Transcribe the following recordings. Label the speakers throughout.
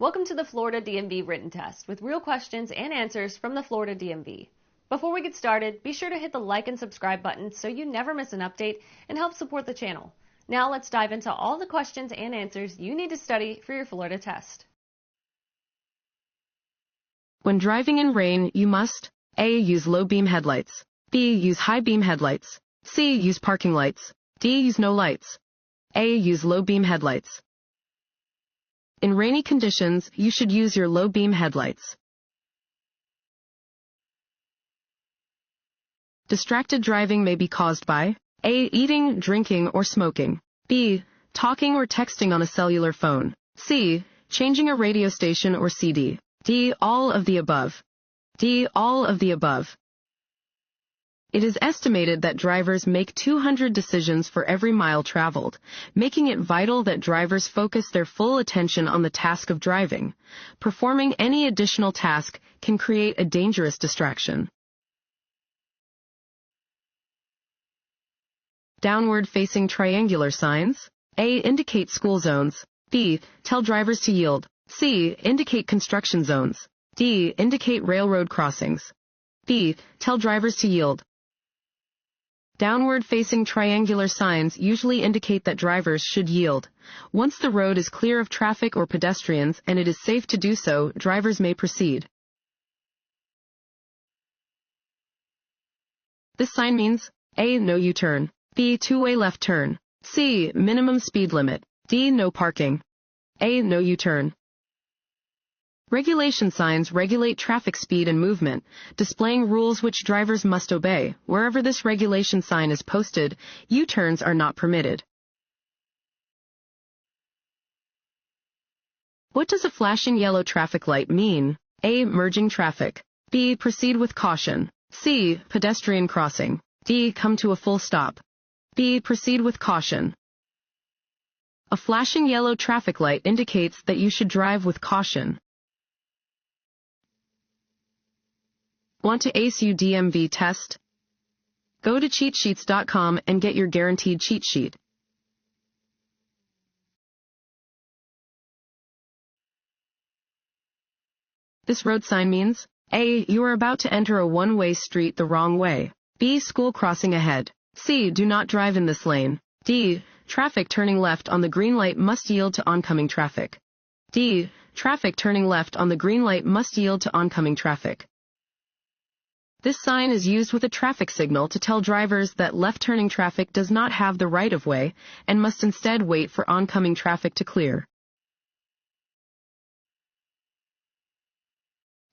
Speaker 1: Welcome to the Florida DMV Written Test with real questions and answers from the Florida DMV. Before we get started, be sure to hit the like and subscribe button so you never miss an update and help support the channel. Now let's dive into all the questions and answers you need to study for your Florida test.
Speaker 2: When driving in rain, you must A. Use low beam headlights. B. Use high beam headlights. C. Use parking lights. D. Use no lights. A. Use low beam headlights. In rainy conditions, you should use your low beam headlights. Distracted driving may be caused by A. Eating, drinking, or smoking. B. Talking or texting on a cellular phone. C. Changing a radio station or CD. D. All of the above. D. All of the above. It is estimated that drivers make 200 decisions for every mile traveled, making it vital that drivers focus their full attention on the task of driving. Performing any additional task can create a dangerous distraction. Downward-facing triangular signs. A. Indicate school zones. B. Tell drivers to yield. C. Indicate construction zones. D. Indicate railroad crossings. B. Tell drivers to yield. Downward-facing triangular signs usually indicate that drivers should yield. Once the road is clear of traffic or pedestrians and it is safe to do so, drivers may proceed. This sign means A. No U-turn. B. Two-way left turn. C. Minimum speed limit. D. No parking. A. No U-turn. Regulation signs regulate traffic speed and movement, displaying rules which drivers must obey. Wherever this regulation sign is posted, U-turns are not permitted. What does a flashing yellow traffic light mean? A. Merging traffic. B. Proceed with caution. C. Pedestrian crossing. D. Come to a full stop. B. Proceed with caution. A flashing yellow traffic light indicates that you should drive with caution. Want to ace your DMV test? Go to cheatsheets.com and get your guaranteed cheat sheet. This road sign means A. You are about to enter a one-way street the wrong way. B. School crossing ahead. C. Do not drive in this lane. D. Traffic turning left on the green light must yield to oncoming traffic. D. Traffic turning left on the green light must yield to oncoming traffic. This sign is used with a traffic signal to tell drivers that left-turning traffic does not have the right-of-way and must instead wait for oncoming traffic to clear.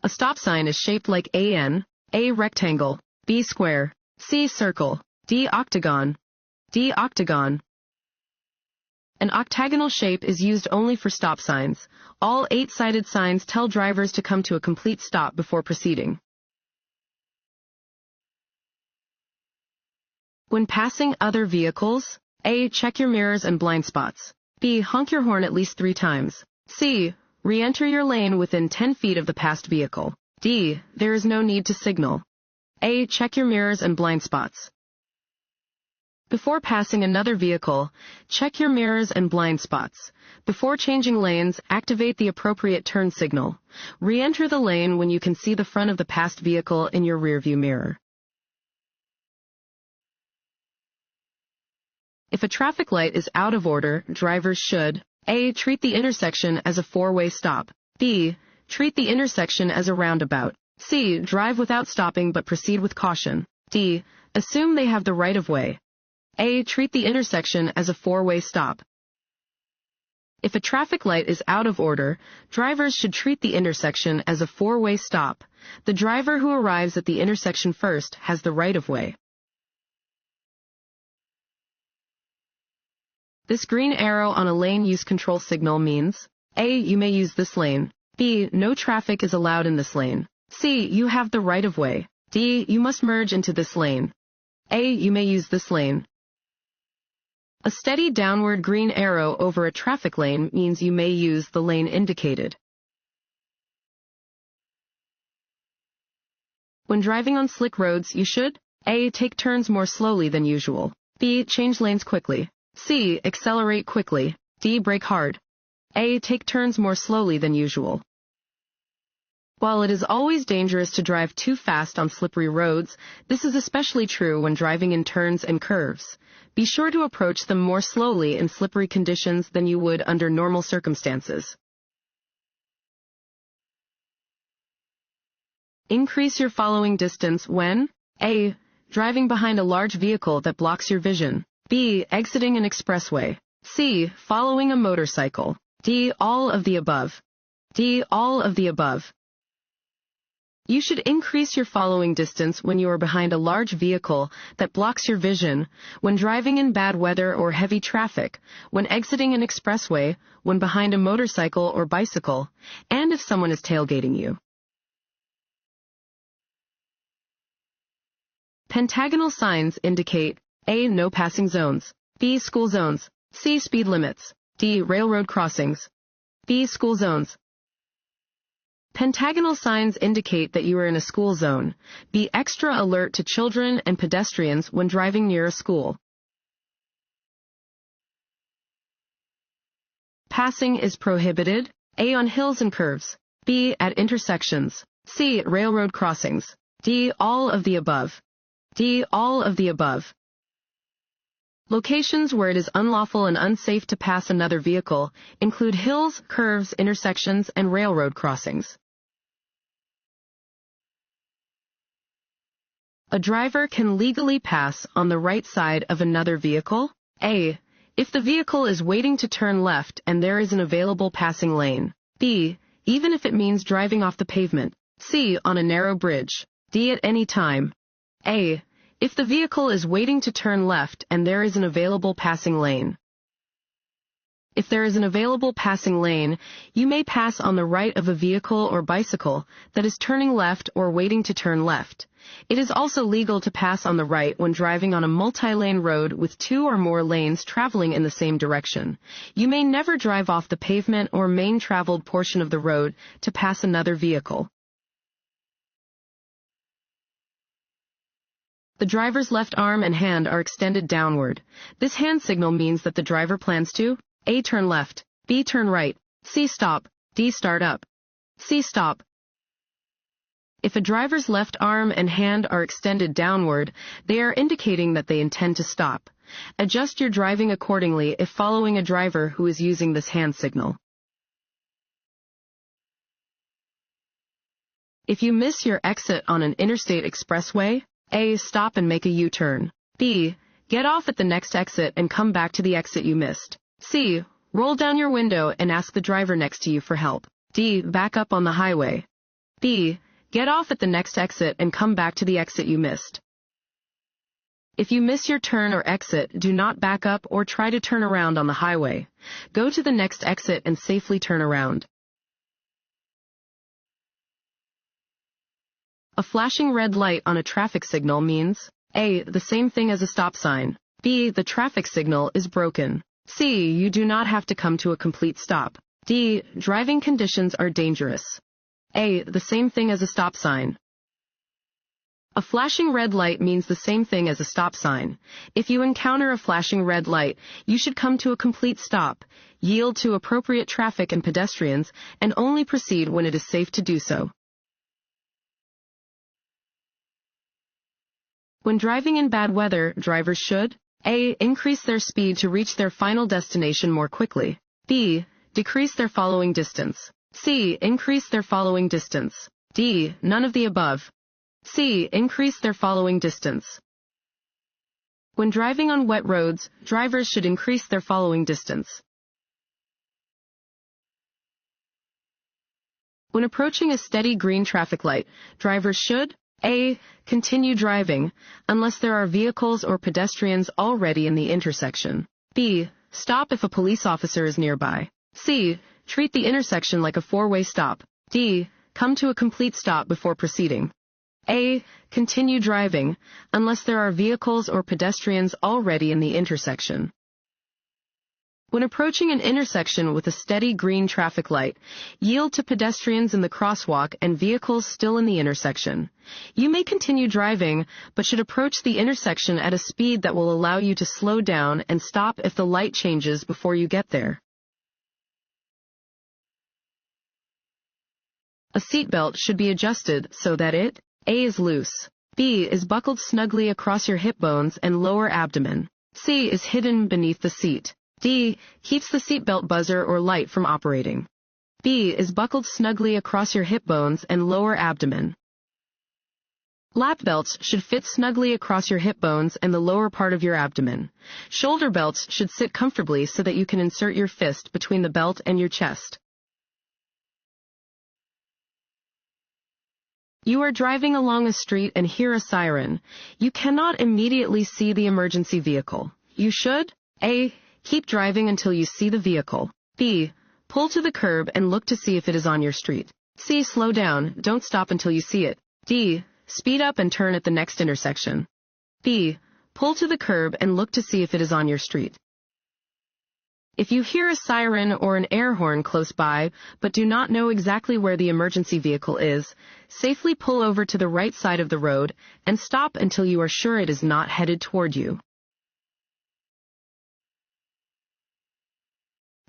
Speaker 2: A stop sign is shaped like AN, A. Rectangle, B. Square, C. Circle, D. Octagon, D. Octagon. An octagonal shape is used only for stop signs. All 8-sided signs tell drivers to come to a complete stop before proceeding. When passing other vehicles, A. Check your mirrors and blind spots. B. Honk your horn at least 3 times. C. Re-enter your lane within 10 feet of the passed vehicle. D. There is no need to signal. A. Check your mirrors and blind spots. Before passing another vehicle, check your mirrors and blind spots. Before changing lanes, activate the appropriate turn signal. Re-enter the lane when you can see the front of the passed vehicle in your rearview mirror. If a traffic light is out of order, drivers should A. Treat the intersection as a 4-way stop. B. Treat the intersection as a roundabout. C. Drive without stopping but proceed with caution. D. Assume they have the right-of-way. A. Treat the intersection as a 4-way stop. If a traffic light is out of order, drivers should treat the intersection as a 4-way stop. The driver who arrives at the intersection first has the right-of-way. This green arrow on a lane use control signal means A. You may use this lane. B. No traffic is allowed in this lane. C. You have the right-of-way. D. You must merge into this lane. A. You may use this lane. A steady downward green arrow over a traffic lane means you may use the lane indicated. When driving on slick roads, you should A. Take turns more slowly than usual. B. Change lanes quickly. C. Accelerate quickly. D. Brake hard. A. Take turns more slowly than usual. While it is always dangerous to drive too fast on slippery roads, this is especially true when driving in turns and curves. Be sure to approach them more slowly in slippery conditions than you would under normal circumstances. Increase your following distance when A. Driving behind a large vehicle that blocks your vision. B. Exiting an expressway. C. Following a motorcycle. D. All of the above. D. All of the above. You should increase your following distance when you are behind a large vehicle that blocks your vision, when driving in bad weather or heavy traffic, when exiting an expressway, when behind a motorcycle or bicycle, and if someone is tailgating you. Pentagonal signs indicate A. No passing zones. B. School zones. C. Speed limits. D. Railroad crossings. B. School zones. Pentagonal signs indicate that you are in a school zone. Be extra alert to children and pedestrians when driving near a school. Passing is prohibited. A. On hills and curves. B. At intersections. C. At railroad crossings. D. All of the above. D. All of the above. Locations where it is unlawful and unsafe to pass another vehicle include hills, curves, intersections, and railroad crossings. A driver can legally pass on the right side of another vehicle. A. If the vehicle is waiting to turn left and there is an available passing lane. B. Even if it means driving off the pavement. C. On a narrow bridge. D. At any time. A. If the vehicle is waiting to turn left and there is an available passing lane. If there is an available passing lane, you may pass on the right of a vehicle or bicycle that is turning left or waiting to turn left. It is also legal to pass on the right when driving on a multi-lane road with 2 or more lanes traveling in the same direction. You may never drive off the pavement or main traveled portion of the road to pass another vehicle. The driver's left arm and hand are extended downward. This hand signal means that the driver plans to A. Turn left. B. Turn right. C. Stop. D. Start up. C. Stop. If a driver's left arm and hand are extended downward, they are indicating that they intend to stop. Adjust your driving accordingly if following a driver who is using this hand signal. If you miss your exit on an interstate expressway, A. Stop and make a U-turn. B. Get off at the next exit and come back to the exit you missed. C. Roll down your window and ask the driver next to you for help. D. Back up on the highway. B. Get off at the next exit and come back to the exit you missed. If you miss your turn or exit, do not back up or try to turn around on the highway. Go to the next exit and safely turn around. A flashing red light on a traffic signal means A. The same thing as a stop sign. B. The traffic signal is broken. C. You do not have to come to a complete stop. D. Driving conditions are dangerous. A. The same thing as a stop sign. A flashing red light means the same thing as a stop sign. If you encounter a flashing red light, you should come to a complete stop, yield to appropriate traffic and pedestrians, and only proceed when it is safe to do so. When driving in bad weather, drivers should A. Increase their speed to reach their final destination more quickly. B. Decrease their following distance. C. Increase their following distance. D. None of the above. C. Increase their following distance. When driving on wet roads, drivers should increase their following distance. When approaching a steady green traffic light, drivers should A. Continue driving, unless there are vehicles or pedestrians already in the intersection. B. Stop if a police officer is nearby. C. Treat the intersection like a four-way stop. D. Come to a complete stop before proceeding. A. Continue driving, unless there are vehicles or pedestrians already in the intersection. When approaching an intersection with a steady green traffic light, yield to pedestrians in the crosswalk and vehicles still in the intersection. You may continue driving, but should approach the intersection at a speed that will allow you to slow down and stop if the light changes before you get there. A seatbelt should be adjusted so that it A is loose, B is buckled snugly across your hip bones and lower abdomen, C is hidden beneath the seat, D keeps the seatbelt buzzer or light from operating. B is buckled snugly across your hip bones and lower abdomen. Lap belts should fit snugly across your hip bones and the lower part of your abdomen. Shoulder belts should sit comfortably so that you can insert your fist between the belt and your chest. You are driving along a street and hear a siren. You cannot immediately see the emergency vehicle. You should A. Keep driving until you see the vehicle. B. Pull to the curb and look to see if it is on your street. C. Slow down. Don't stop until you see it. D. Speed up and turn at the next intersection. B. Pull to the curb and look to see if it is on your street. If you hear a siren or an air horn close by, but do not know exactly where the emergency vehicle is, safely pull over to the right side of the road and stop until you are sure it is not headed toward you.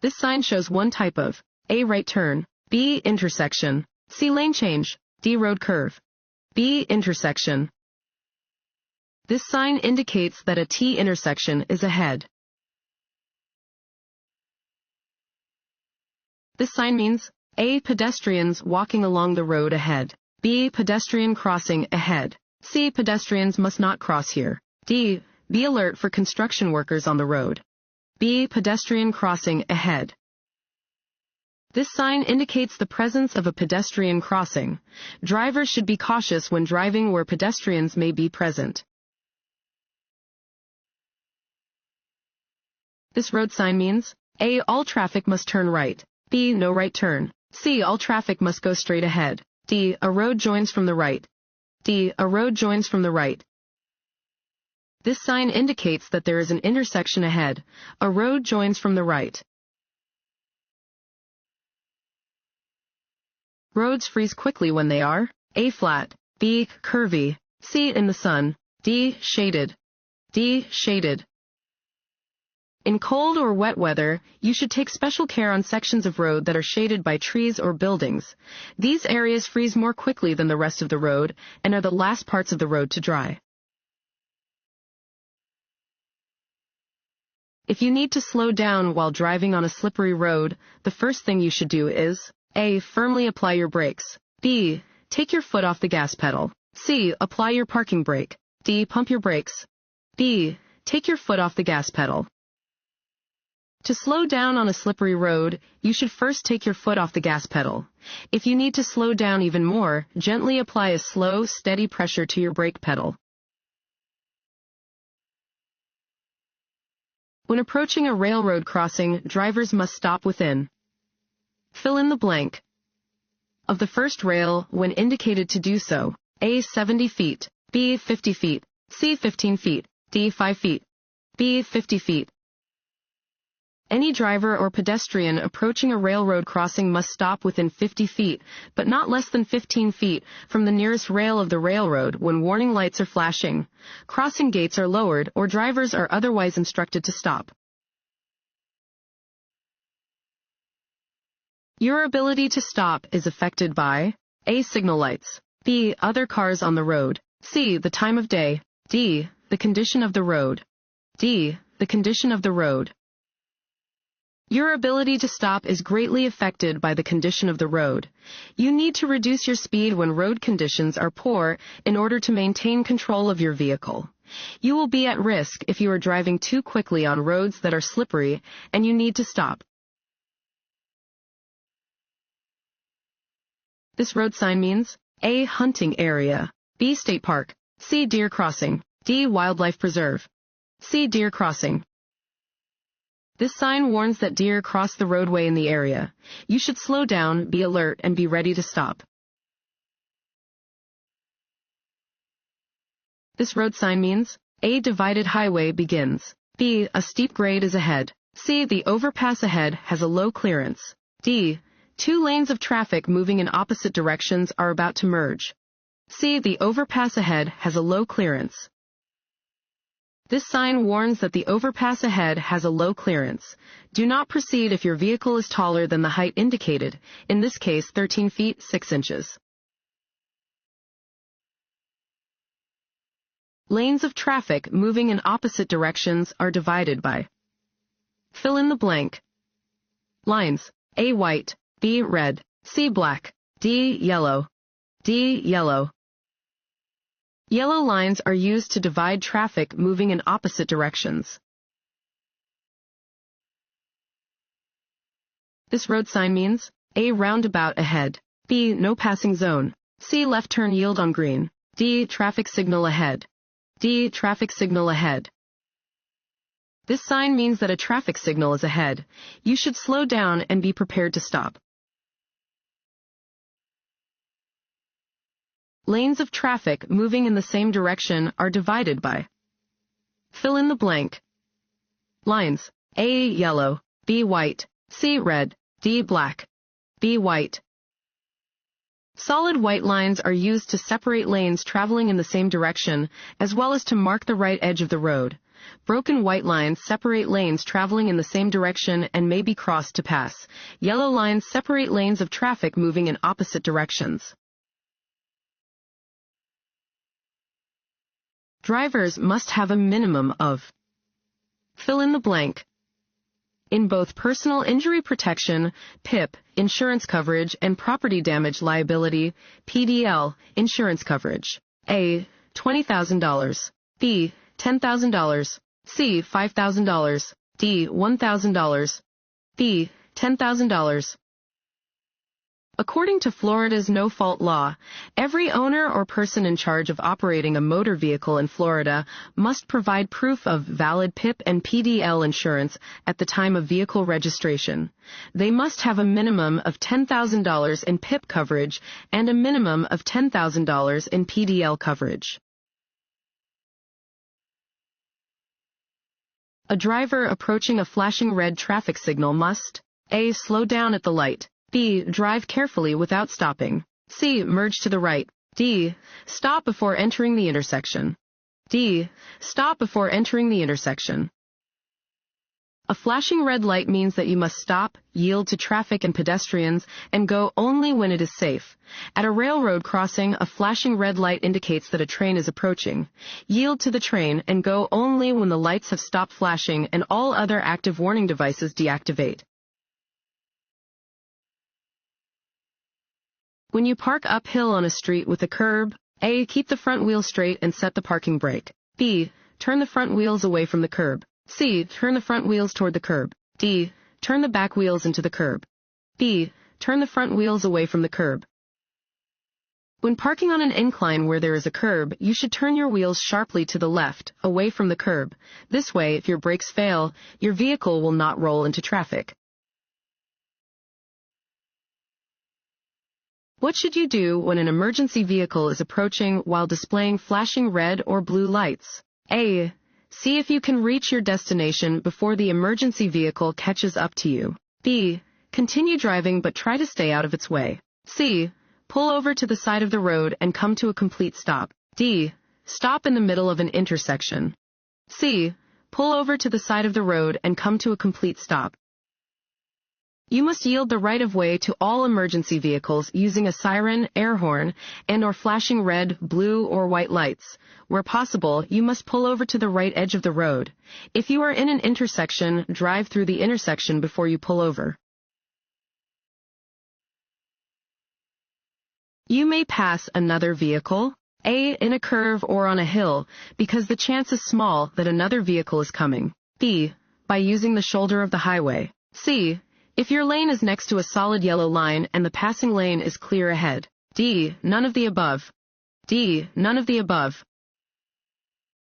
Speaker 2: This sign shows one type of A. Right turn, B. Intersection, C. Lane change, D. Road curve. B. Intersection. This sign indicates that a T intersection is ahead. This sign means A. Pedestrians walking along the road ahead, B. Pedestrian crossing ahead, C. Pedestrians must not cross here, D. Be alert for construction workers on the road. B. Pedestrian crossing ahead. This sign indicates the presence of a pedestrian crossing. Drivers should be cautious when driving where pedestrians may be present. This road sign means A. All traffic must turn right, B. No right turn, C. All traffic must go straight ahead, D. A road joins from the right, D. A road joins from the right. This sign indicates that there is an intersection ahead. A road joins from the right. Roads freeze quickly when they are A. Flat, B. Curvy, C. In the sun, D. Shaded, D. Shaded. In cold or wet weather, you should take special care on sections of road that are shaded by trees or buildings. These areas freeze more quickly than the rest of the road and are the last parts of the road to dry. If you need to slow down while driving on a slippery road, the first thing you should do is A. Firmly apply your brakes, B. Take your foot off the gas pedal, C. Apply your parking brake, D. Pump your brakes, B. Take your foot off the gas pedal. To slow down on a slippery road, you should first take your foot off the gas pedal. If you need to slow down even more, gently apply a slow, steady pressure to your brake pedal. When approaching a railroad crossing, drivers must stop within. Fill in the blank of the first rail when indicated to do so. A. 70 feet, B. 50 feet, C. 15 feet, D. 5 feet, B. 50 feet. Any driver or pedestrian approaching a railroad crossing must stop within 50 feet, but not less than 15 feet, from the nearest rail of the railroad when warning lights are flashing, crossing gates are lowered, or drivers are otherwise instructed to stop. Your ability to stop is affected by A. Signal lights, B. Other cars on the road, C. The time of day, D. The condition of the road, D. The condition of the road. Your ability to stop is greatly affected by the condition of the road. You need to reduce your speed when road conditions are poor in order to maintain control of your vehicle. You will be at risk if you are driving too quickly on roads that are slippery and you need to stop. This road sign means A. Hunting area, B. State park, C. Deer crossing, D. Wildlife preserve, C. Deer crossing. This sign warns that deer cross the roadway in the area. You should slow down, be alert, and be ready to stop. This road sign means A. Divided highway begins, B. A steep grade is ahead, C. The overpass ahead has a low clearance, D. 2 lanes of traffic moving in opposite directions are about to merge, C. The overpass ahead has a low clearance. This sign warns that the overpass ahead has a low clearance. Do not proceed if your vehicle is taller than the height indicated, in this case 13 feet 6 inches. Lanes of traffic moving in opposite directions are divided by. Fill in the blank. Lines: A white, B red, C black, D yellow, D yellow. Yellow lines are used to divide traffic moving in opposite directions. This road sign means A roundabout ahead, B no passing zone, C left turn yield on green, D traffic signal ahead, D traffic signal ahead. This sign means that a traffic signal is ahead. You should slow down and be prepared to stop. Lanes of traffic moving in the same direction are divided by. Fill in the blank. Lines: A yellow, B white, C red, D black, B white. Solid white lines are used to separate lanes traveling in the same direction, as well as to mark the right edge of the road. Broken white lines separate lanes traveling in the same direction and may be crossed to pass. Yellow lines separate lanes of traffic moving in opposite directions. Drivers must have a minimum of. Fill in the blank. In both personal injury protection, PIP, insurance coverage, and property damage liability, PDL, insurance coverage. A. $20,000. B. $10,000. C. $5,000. D. $1,000. B. $10,000. According to Florida's no-fault law, every owner or person in charge of operating a motor vehicle in Florida must provide proof of valid PIP and PDL insurance at the time of vehicle registration. They must have a minimum of $10,000 in PIP coverage and a minimum of $10,000 in PDL coverage. A driver approaching a flashing red traffic signal must A. Slow down at the light. B. Drive carefully without stopping. C. Merge to the right. D. Stop before entering the intersection. D. Stop before entering the intersection. A flashing red light means that you must stop, yield to traffic and pedestrians, and go only when it is safe. At a railroad crossing, a flashing red light indicates that a train is approaching. Yield to the train and go only when the lights have stopped flashing and all other active warning devices deactivate. When you park uphill on a street with a curb, A. Keep the front wheel straight and set the parking brake. B. Turn the front wheels away from the curb. C. Turn the front wheels toward the curb. D. Turn the back wheels into the curb. B. Turn the front wheels away from the curb. When parking on an incline where there is a curb, you should turn your wheels sharply to the left, away from the curb. This way, if your brakes fail, your vehicle will not roll into traffic. What should you do when an emergency vehicle is approaching while displaying flashing red or blue lights? A. See if you can reach your destination before the emergency vehicle catches up to you. B. Continue driving but try to stay out of its way. C. Pull over to the side of the road and come to a complete stop. D. Stop in the middle of an intersection. C. Pull over to the side of the road and come to a complete stop. You must yield the right-of-way to all emergency vehicles using a siren, air horn, and/or flashing red, blue, or white lights. Where possible, you must pull over to the right edge of the road. If you are in an intersection, drive through the intersection before you pull over. You may pass another vehicle, A. in a curve or on a hill, because the chance is small that another vehicle is coming. B. By using the shoulder of the highway. C. If your lane is next to a solid yellow line and the passing lane is clear ahead. D. None of the above. D. None of the above.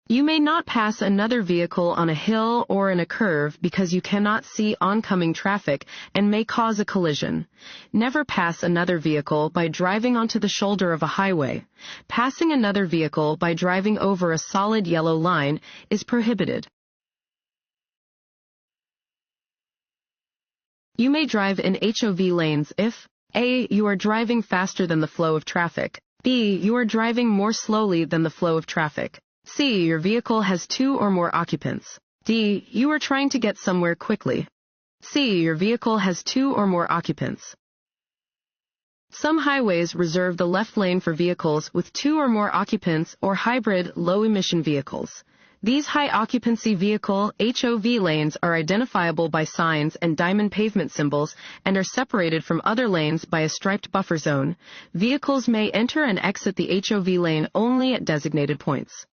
Speaker 2: You may not pass another vehicle on a hill or in a curve because you cannot see oncoming traffic and may cause a collision. Never pass another vehicle by driving onto the shoulder of a highway. Passing another vehicle by driving over a solid yellow line is prohibited. You may drive in HOV lanes if A. You are driving faster than the flow of traffic. B. You are driving more slowly than the flow of traffic. C. Your vehicle has 2 or more occupants. D. You are trying to get somewhere quickly. C. Your vehicle has 2 or more occupants. Some highways reserve the left lane for vehicles with 2 or more occupants or hybrid low-emission vehicles. These high-occupancy vehicle HOV lanes are identifiable by signs and diamond pavement symbols and are separated from other lanes by a striped buffer zone. Vehicles may enter and exit the HOV lane only at designated points.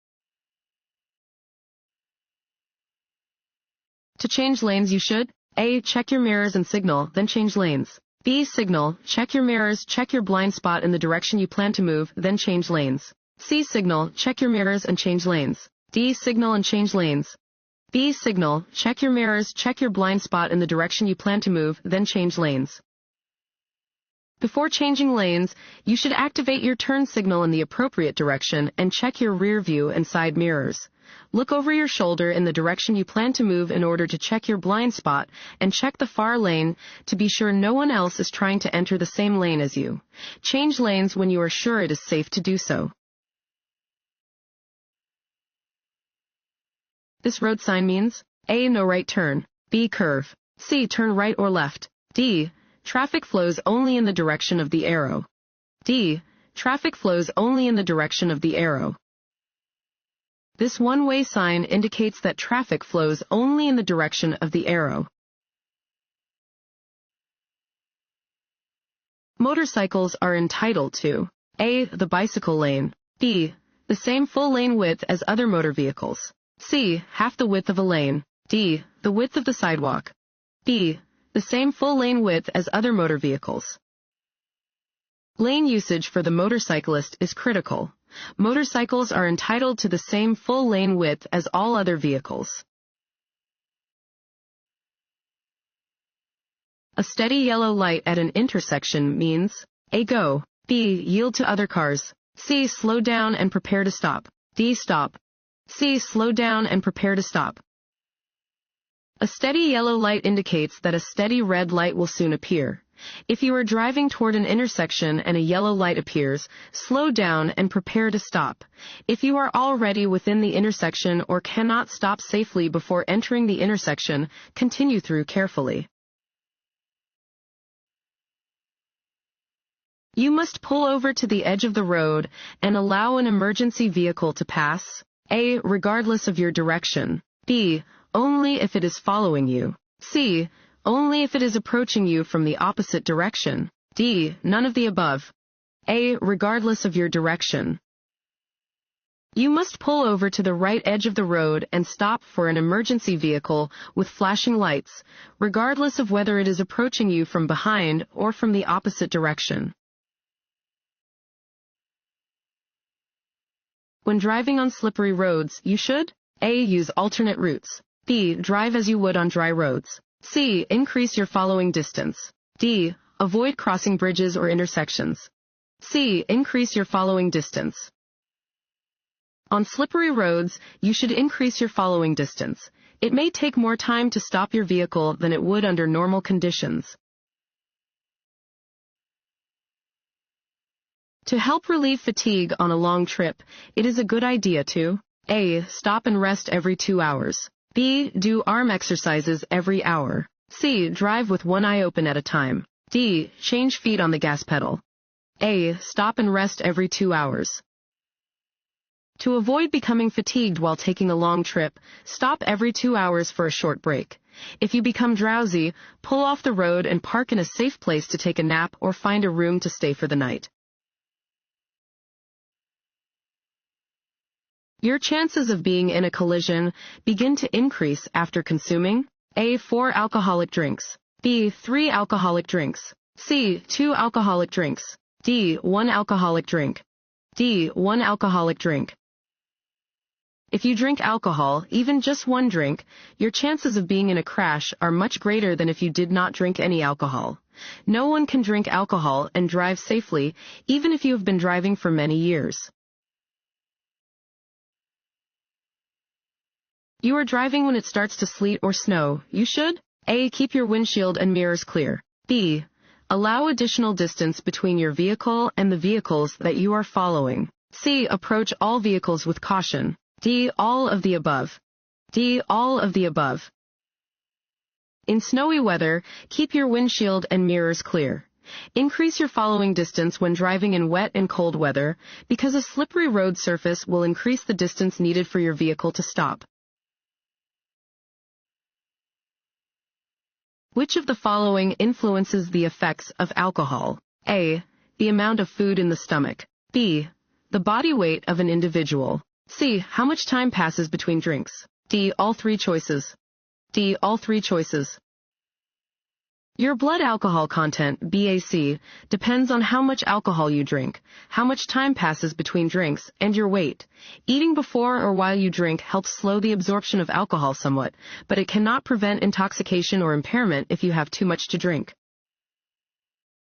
Speaker 2: To change lanes, you should A. Check your mirrors and signal, then change lanes. B. Signal, check your mirrors, check your blind spot in the direction you plan to move, then change lanes. C. Signal, check your mirrors and change lanes. D. Signal and change lanes. B. Signal, check your mirrors, check your blind spot in the direction you plan to move, then change lanes. Before changing lanes, you should activate your turn signal in the appropriate direction and check your rear view and side mirrors. Look over your shoulder in the direction you plan to move in order to check your blind spot and check the far lane to be sure no one else is trying to enter the same lane as you. Change lanes when you are sure it is safe to do so. This road sign means A. No right turn. B. Curve. C. Turn right or left. D. Traffic flows only in the direction of the arrow. D. Traffic flows only in the direction of the arrow. This one-way sign indicates that traffic flows only in the direction of the arrow. Motorcycles are entitled to A. The bicycle lane. B. The same full lane width as other motor vehicles. C. Half the width of a lane. D. The width of the sidewalk. B. The same full lane width as other motor vehicles. Lane usage for the motorcyclist is critical. Motorcycles are entitled to the same full lane width as all other vehicles. A steady yellow light at an intersection means A. Go. B. Yield to other cars. C. Slow down and prepare to stop. D. Stop. C. Slow down and prepare to stop. A steady yellow light indicates that a steady red light will soon appear. If you are driving toward an intersection and a yellow light appears, slow down and prepare to stop. If you are already within the intersection or cannot stop safely before entering the intersection, continue through carefully. You must pull over to the edge of the road and allow an emergency vehicle to pass. A. Regardless of your direction. B. Only if it is following you. C. Only if it is approaching you from the opposite direction. D. None of the above. A. Regardless of your direction. You must pull over to the right edge of the road and stop for an emergency vehicle with flashing lights, regardless of whether it is approaching you from behind or from the opposite direction. When driving on slippery roads, you should A. Use alternate routes. B. Drive as you would on dry roads. C. Increase your following distance. D. Avoid crossing bridges or intersections. C. Increase your following distance. On slippery roads, you should increase your following distance. It may take more time to stop your vehicle than it would under normal conditions. To help relieve fatigue on a long trip, it is a good idea to A. Stop and rest every 2 hours. B. Do arm exercises every hour. C. Drive with one eye open at a time. D. Change feet on the gas pedal. A. Stop and rest every 2 hours. To avoid becoming fatigued while taking a long trip, stop every 2 hours for a short break. If you become drowsy, pull off the road and park in a safe place to take a nap or find a room to stay for the night. Your chances of being in a collision begin to increase after consuming A. 4 alcoholic drinks. B. 3 alcoholic drinks. C. 2 alcoholic drinks. D. 1 alcoholic drink. D. 1 alcoholic drink. If you drink alcohol, even just one drink, your chances of being in a crash are much greater than if you did not drink any alcohol. No one can drink alcohol and drive safely, even if you have been driving for many years. You are driving when it starts to sleet or snow. You should A. Keep your windshield and mirrors clear. B. Allow additional distance between your vehicle and the vehicles that you are following. C. Approach all vehicles with caution. D. All of the above. D. All of the above. In snowy weather, keep your windshield and mirrors clear. Increase your following distance when driving in wet and cold weather, because a slippery road surface will increase the distance needed for your vehicle to stop. Which of the following influences the effects of alcohol? A. The amount of food in the stomach. B. The body weight of an individual. C. How much time passes between drinks. D. All three choices. D. All three choices. Your blood alcohol content, BAC, depends on how much alcohol you drink, how much time passes between drinks, and your weight. Eating before or while you drink helps slow the absorption of alcohol somewhat, but it cannot prevent intoxication or impairment if you have too much to drink.